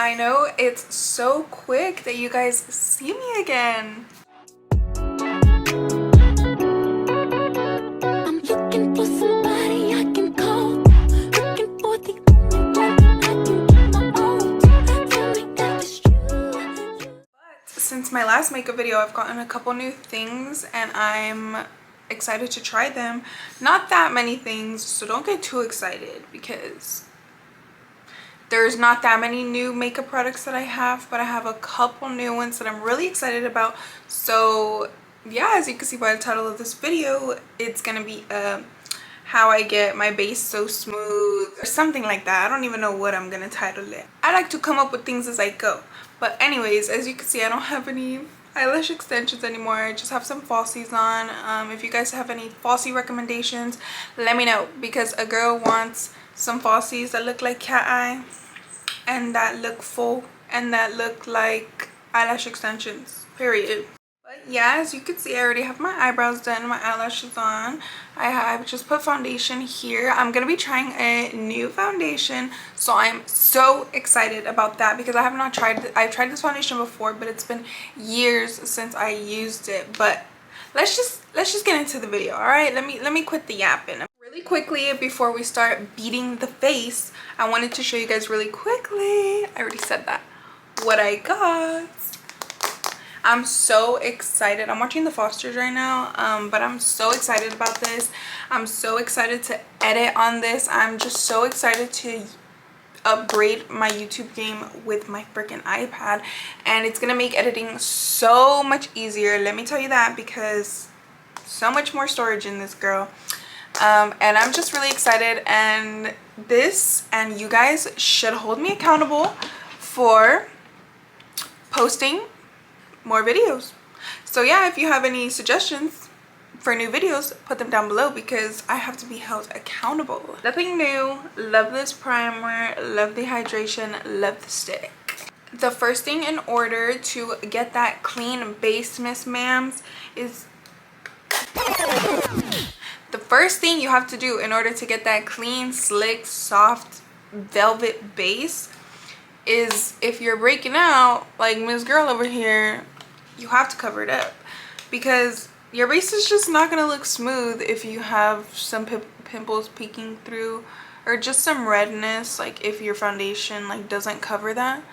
I know it's so quick that you guys see me again. I'm looking for somebody I can call. Looking for the only one I can get my own. Tell me that it's true. But since my last makeup video, I've gotten a couple new things and I'm excited to try them. Not that many things, so don't get too excited because there's not that many new makeup products that I have, but I have a couple new ones that I'm really excited about. So yeah, as you can see by the title of this video, it's gonna be how I get my base so smooth or something like that. I don't even know what I'm gonna title it. I like to come up with things as I go. But anyways, as you can see, I don't have any eyelash extensions anymore. I just have some falsies on. If you guys have any falsie recommendations, let me know, because a girl wants some falsies that look like cat eye and that look full and that look like eyelash extensions, period. But yeah, as you can see, I already have my eyebrows done, my eyelashes on. I have just put foundation here. I'm gonna be trying a new foundation, so I'm so excited about that because I have not tried I've tried this foundation before, but it's been years since I used it. But let's just get into the video. All right, let me quit the yapping. Really quickly, before we start beating the face, I wanted to show you guys really quickly, I already said that, what I got. I'm so excited. I'm watching the Fosters right now, but I'm so excited about this. I'm so excited to edit on this. I'm just so excited to upgrade my YouTube game with my freaking iPad, and it's gonna make editing so much easier. Let me tell you that, because so much more storage in this girl. And I'm just really excited, and this and you guys should hold me accountable for posting more videos. So yeah, if you have any suggestions for new videos, put them down below, because I have to be held accountable. Nothing new. Love this primer, love the hydration, love the stick. The first thing in order to get that clean base, miss ma'ams, is the first thing you have to do in order to get that clean, slick, soft velvet base is, if you're breaking out like Miss Girl over here, you have to cover it up, because your base is just not going to look smooth if you have some pimples peeking through, or just some redness, like if your foundation like doesn't cover that.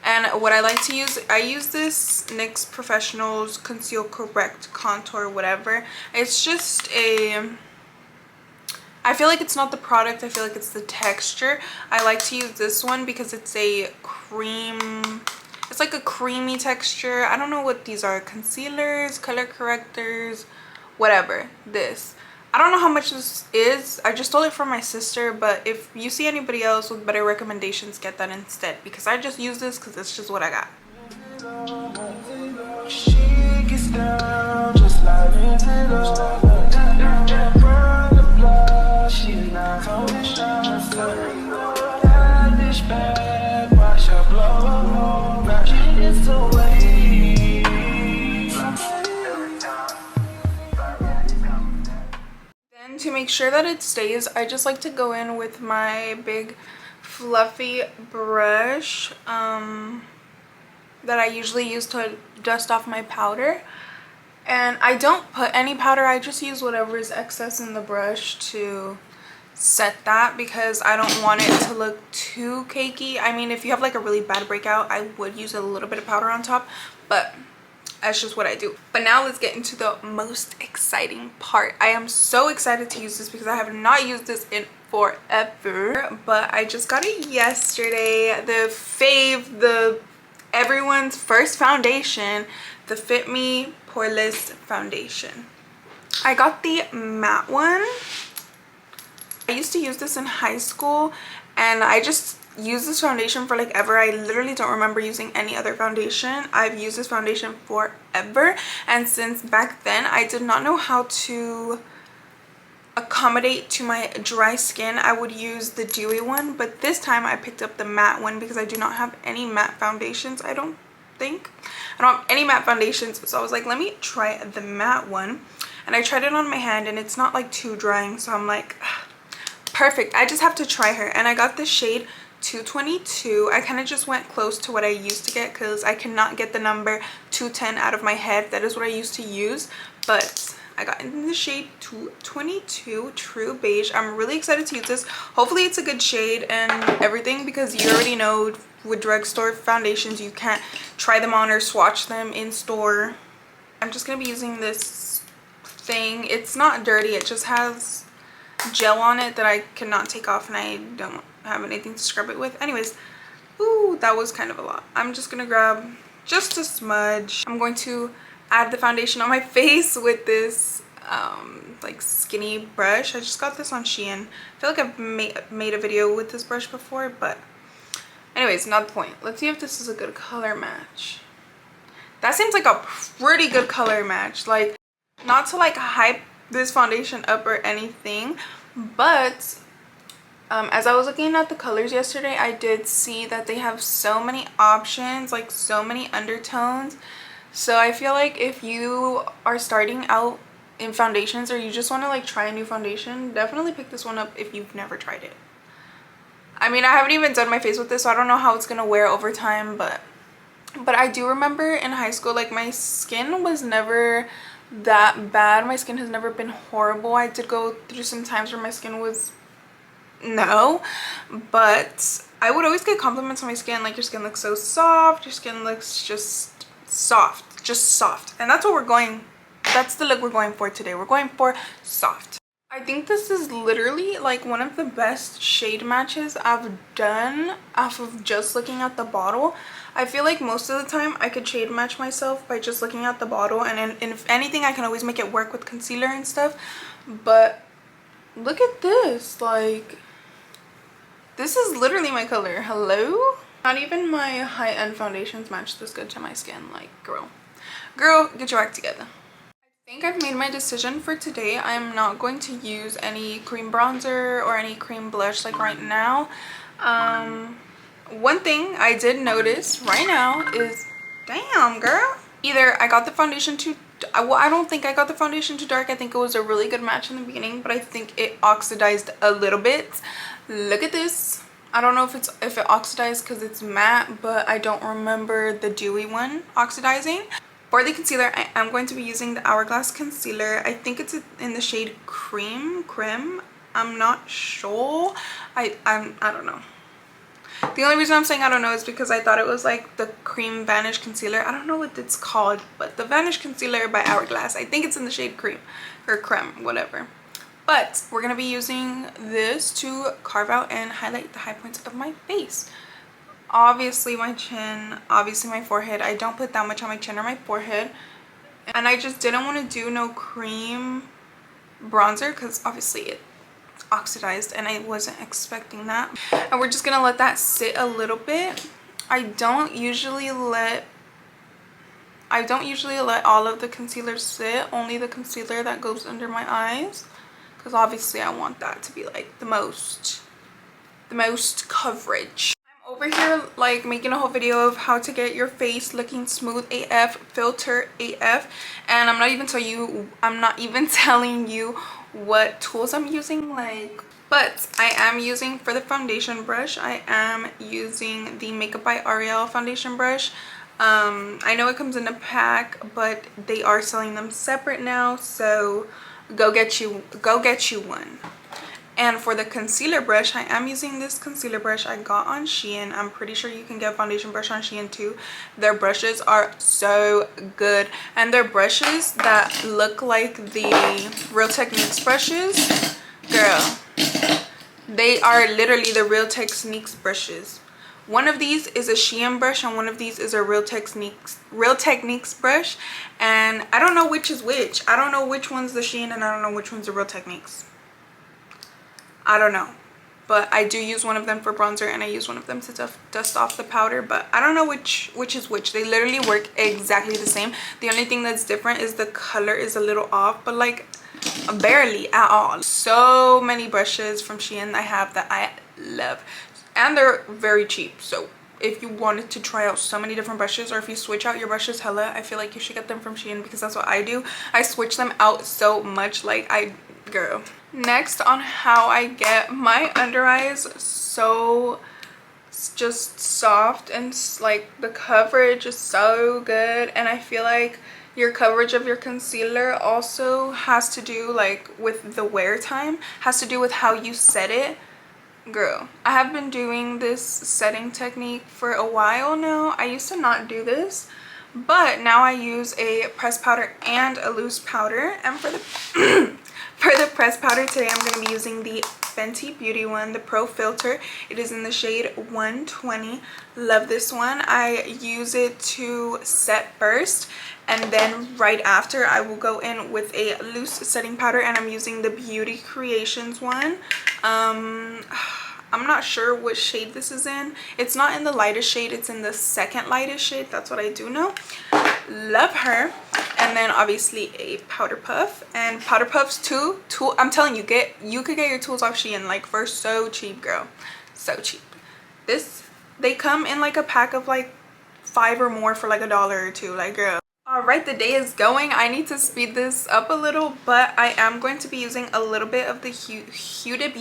And what I like to use, I use this NYX Professionals Conceal Correct Contour whatever. It's just a, I feel like it's not the product, I feel like it's the texture. I like to use this one because it's a cream, it's like a creamy texture. I don't know what these are, concealers, color correctors, whatever. This, I don't know how much this is. I just stole it from my sister, but if you see anybody else with better recommendations, get that instead, because I just use this because it's just what I got. She gets down just like she's not coming strong. Then to make sure that it stays, I just like to go in with my big fluffy brush that I usually use to dust off my powder. And I don't put any powder, I just use whatever is excess in the brush to set that, because I don't want it to look too cakey. I mean, if you have like a really bad breakout, I would use a little bit of powder on top, but that's just what I do. But now let's get into the most exciting part. I am so excited to use this because I have not used this in forever, but I just got it yesterday. The fave, the everyone's first foundation, the Fit Me Poreless foundation. I got the matte one. I used to use this in high school, and I just used this foundation for like ever. I literally don't remember using any other foundation. I've used this foundation forever, and since back then I did not know how to accommodate to my dry skin, I would use the dewy one, but this time I picked up the matte one because I do not have any matte foundations. I don't have any matte foundations, so I was like, let me try the matte one. And I tried it on my hand, and it's not like too drying, so I'm like, perfect, I just have to try her. And I got the shade 222. I kind of just went close to what I used to get because I cannot get the number 210 out of my head. That is what I used to use, but I got in the shade 222 True Beige. I'm really excited to use this. Hopefully it's a good shade and everything, because you already know with drugstore foundations you can't try them on or swatch them in store. I'm just going to be using this thing. It's not dirty. It just has gel on it that I cannot take off, and I don't have anything to scrub it with. Anyways, ooh, that was kind of a lot. I'm just going to grab just a smudge. I'm going to add the foundation on my face with this like skinny brush. I just got this on Shein. I feel like I've made a video with this brush before, but anyways, not the point. Let's see if this is a good color match. That seems like a pretty good color match. Like, not to like hype this foundation up or anything, but as I was looking at the colors yesterday, I did see that they have so many options, like so many undertones. So I feel like if you are starting out in foundations, or you just want to like try a new foundation, definitely pick this one up if you've never tried it. I mean, I haven't even done my face with this, so I don't know how it's gonna wear over time, but I do remember in high school, like, my skin was never that bad. My skin has never been horrible. I did go through some times where my skin was no, but I would always get compliments on my skin, like, your skin looks so soft, your skin looks just soft, and that's the look we're going for today. We're going for soft. I think this is literally like one of the best shade matches I've done off of just looking at the bottle. I feel like most of the time I could shade match myself by just looking at the bottle, and if anything, I can always make it work with concealer and stuff. But look at this, like, this is literally my color. Hello? Not even my high-end foundations match this good to my skin. Like, girl, get your act together. I think I've made my decision for today. I'm not going to use any cream bronzer or any cream blush like right now. One thing I did notice right now is, damn girl, either I got the foundation too, well, I don't think I got the foundation too dark. I think it was a really good match in the beginning, but I think it oxidized a little bit. Look at this. I don't know if it oxidized because it's matte, but I don't remember the dewy one oxidizing. For the concealer, I am going to be using the Hourglass concealer. I think it's in the shade Creme. I'm not sure. I don't know. The only reason I'm saying I don't know is because I thought it was like the Cream Vanish Concealer. I don't know what it's called, but the Vanish Concealer by Hourglass. I think it's in the shade Cream or Creme, whatever. But we're going to be using this to carve out and highlight the high points of my face. Obviously my chin, obviously my forehead. I don't put that much on my chin or my forehead. And I just didn't want to do no cream bronzer because obviously it's oxidized and I wasn't expecting that. And we're just going to let that sit a little bit. I don't usually let all of the concealer sit, only the concealer that goes under my eyes, because obviously I want that to be like the most coverage. I'm over here like making a whole video of how to get your face looking smooth AF, filter AF, and I'm not even telling you what tools I'm using, like, but I am using, for the foundation brush, I am using the Makeup by Ariel foundation brush. I know it comes in a pack, but they are selling them separate now, so go get you one. And for the concealer brush, I am using this concealer brush I got on Shein. I'm pretty sure you can get a foundation brush on Shein too. Their brushes are so good, and they're brushes that look like the Real Techniques brushes. Girl, they are literally the Real Techniques brushes. One of these is a Shein brush and one of these is a Real Techniques brush, and I don't know which is which. I don't know which one's the Shein and I don't know which one's the Real Techniques. I don't know, but I do use one of them for bronzer and I use one of them to dust off the powder, but I don't know which is which. They literally work exactly the same. The only thing that's different is the color is a little off, but like barely at all. So many brushes from Shein I have that I love, and they're very cheap. So if you wanted to try out so many different brushes, or if you switch out your brushes hella, I feel like you should get them from Shein, because that's what I do. I switch them out so much, like, girl. Next, on how I get my under eyes so just soft, and like the coverage is so good. And I feel like your coverage of your concealer also has to do like with the wear time, has to do with how you set it. Girl, I have been doing this setting technique for a while now. I used to not do this, but now I use a pressed powder and a loose powder. And for the for the pressed powder today, I'm going to be using the Fenty Beauty one, the Pro Filter. It is in the shade 120. Love this one. I use it to set first, and then right after I will go in with a loose setting powder, and I'm using the Beauty Creations one. I'm not sure what shade this is in. It's not in the lightest shade, it's in the second lightest shade. That's what I do know. Love her. And then obviously a powder puff, and powder puffs too. I'm telling you, you could get your tools off Shein like for so cheap, girl. So cheap. They come in like a pack of like 5 or more for like $1 or $2, like, girl. All right, the day is going. I need to speed this up a little, but I am going to be using a little bit of the Huda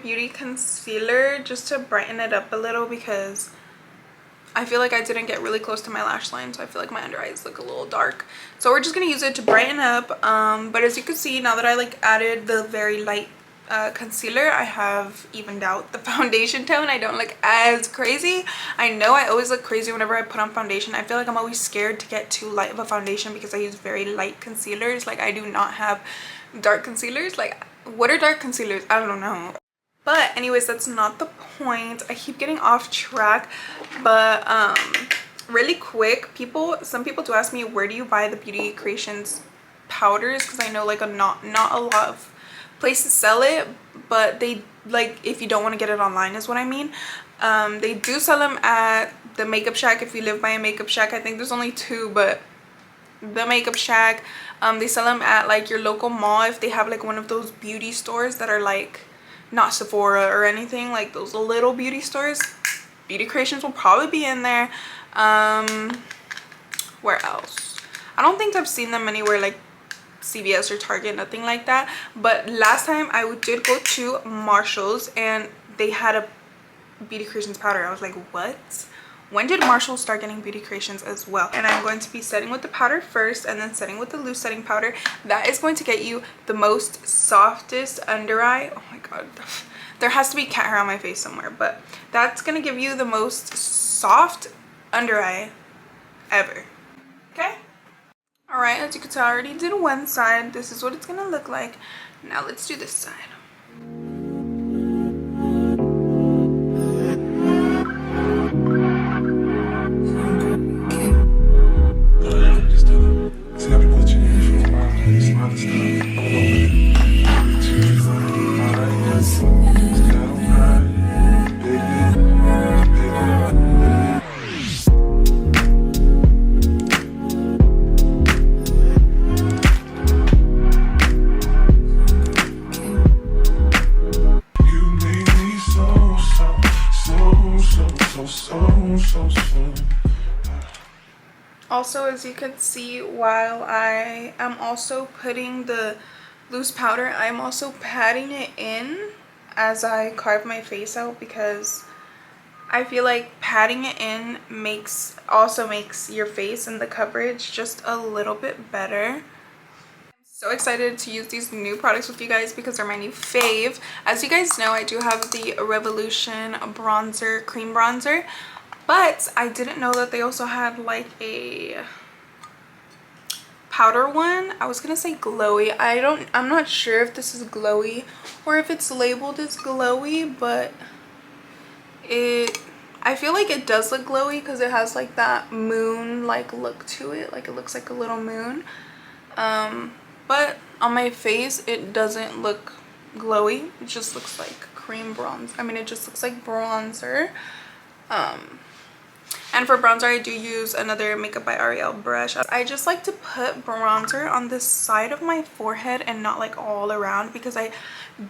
Beauty concealer just to brighten it up a little, because I feel like I didn't get really close to my lash line, so I feel like my under eyes look a little dark. So we're just gonna use it to brighten up. But as you can see, now that I like added the very light concealer, I have evened out the foundation tone. I don't look as crazy. I know I always look crazy whenever I put on foundation. I feel like I'm always scared to get too light of a foundation because I use very light concealers. Like, I do not have dark concealers. Like, what are dark concealers? I don't know. But anyways, that's not the point. I keep getting off track. But really quick, some people do ask me, where do you buy the Beauty Creations powders? Because I know like not a lot of places sell it, but they, like, if you don't want to get it online is what I mean. They do sell them at the Makeup Shack if you live by a Makeup Shack. I think there's only 2, but the Makeup Shack. They sell them at like your local mall if they have like one of those beauty stores that are like not Sephora or anything, like those little beauty stores. Beauty Creations will probably be in there. Where else? I don't think I've seen them anywhere like CVS or Target, nothing like that. But last time I did go to Marshall's and they had a Beauty Creations powder. I was like, what? When did Marshall start getting Beauty Creations as well? And I'm going to be setting with the powder first and then setting with the loose setting powder. That is going to get you the most softest under eye. Oh my god, there has to be cat hair on my face somewhere, but that's going to give you the most soft under eye ever. Okay? All right, as you can tell, I already did one side. This is what it's gonna look like. Now let's do this side. Also, as you can see, while I am also putting the loose powder, I'm also patting it in as I carve my face out, because I feel like patting it in also makes your face and the coverage just a little bit better. I'm so excited to use these new products with you guys because they're my new fave. As you guys know, I do have the Revolution bronzer, cream bronzer. But I didn't know that they also had like a powder one. I was gonna say glowy. I'm not sure if this is glowy or if it's labeled as glowy, but I feel like it does look glowy because it has like that moon like look to it. Like it looks like a little moon. But on my face it doesn't look glowy. It just looks like cream bronze. I mean, it just looks like bronzer. And for bronzer, I do use another Makeup by Ariel brush. I just like to put bronzer on this side of my forehead and not like all around, because I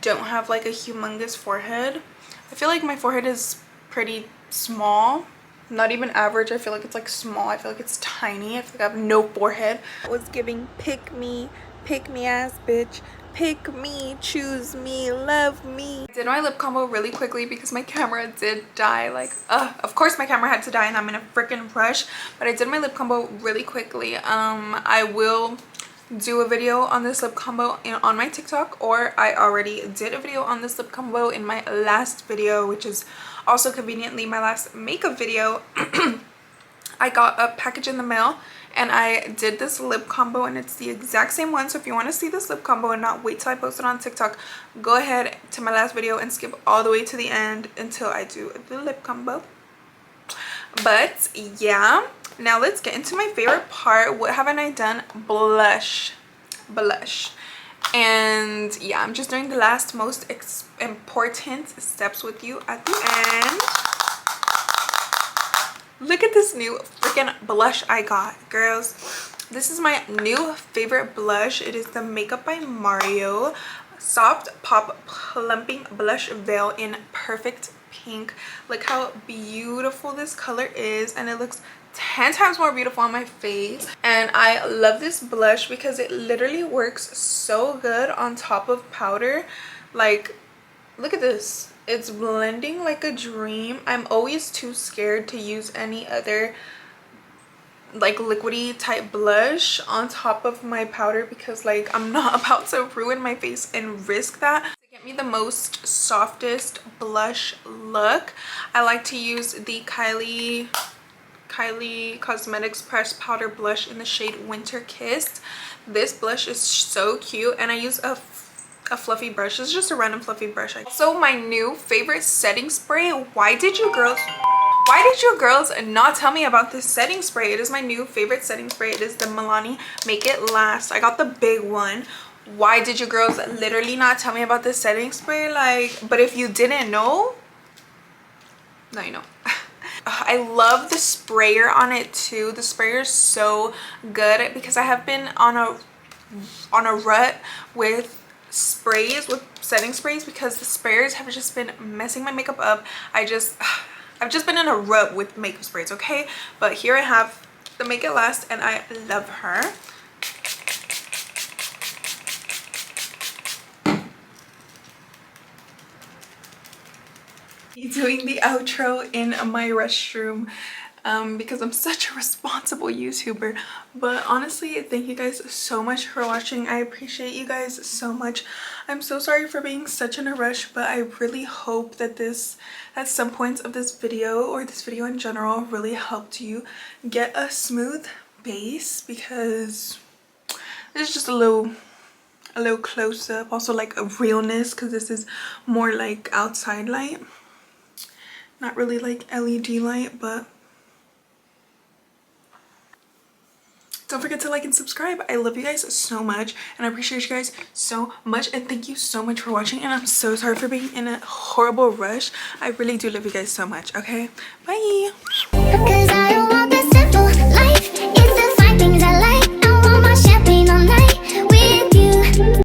don't have like a humongous forehead. I feel like my forehead is pretty small. Not even average. I feel like it's like small. I feel like it's tiny. I feel like I have no forehead. I was giving pick me Pick me ass bitch. Pick me, choose me, love me. I did my lip combo really quickly because my camera did die. Like, of course my camera had to die and I'm in a freaking rush. But I did my lip combo really quickly. I will do a video on this lip combo on my TikTok, or I already did a video on this lip combo in my last video, which is also conveniently my last makeup video. I got a package in the mail and I did this lip combo and it's the exact same one. So if you want to see this lip combo and not wait till I post it on TikTok, go ahead to my last video and skip all the way to the end until I do the lip combo. But yeah, now let's get into my favorite part. What haven't I done? Blush. And yeah, I'm just doing the last most important steps with you at the end. Look at this new freaking blush I got, girls. This is my new favorite blush. It is the Makeup by Mario Soft Pop Plumping Blush Veil in Perfect Pink. Look how beautiful this color is, and it looks 10 times more beautiful on my face. And I love this blush because it literally works so good on top of powder. Like, look at this. It's blending like a dream. I'm always too scared to use any other like liquidy type blush on top of my powder because like I'm not about to ruin my face and risk that. To get me the most softest blush look, I like to use the Kylie Cosmetics Pressed Powder Blush in the shade Winter Kiss. This blush is so cute, and I use a fluffy brush. It's just a random fluffy brush. Also, my new favorite setting spray. Why did you girls not tell me about this setting spray? It is my new favorite setting spray. It is the Milani Make It Last. I got the big one. Why did you girls literally not tell me about this setting spray? Like, but if you didn't know, now you know. I love the sprayer on it too. The sprayer is so good because I have been on a rut with sprays, with setting sprays, because the sprayers have just been messing my makeup up. I've just been in a rut with makeup sprays, okay? But here I have the Make It Last and I love her. Doing the outro in my restroom because I'm such a responsible YouTuber. But honestly, thank you guys so much for watching. I appreciate you guys so much. I'm so sorry for being such in a rush, but I really hope that some points of this video, or this video in general, really helped you get a smooth base, because this is just a little close-up, also like a realness, because this is more like outside light, not really like LED light. But don't forget to like and subscribe. I love you guys so much and I appreciate you guys so much, and thank you so much for watching. And I'm so sorry for being in a horrible rush. I really do love you guys so much. Okay, bye.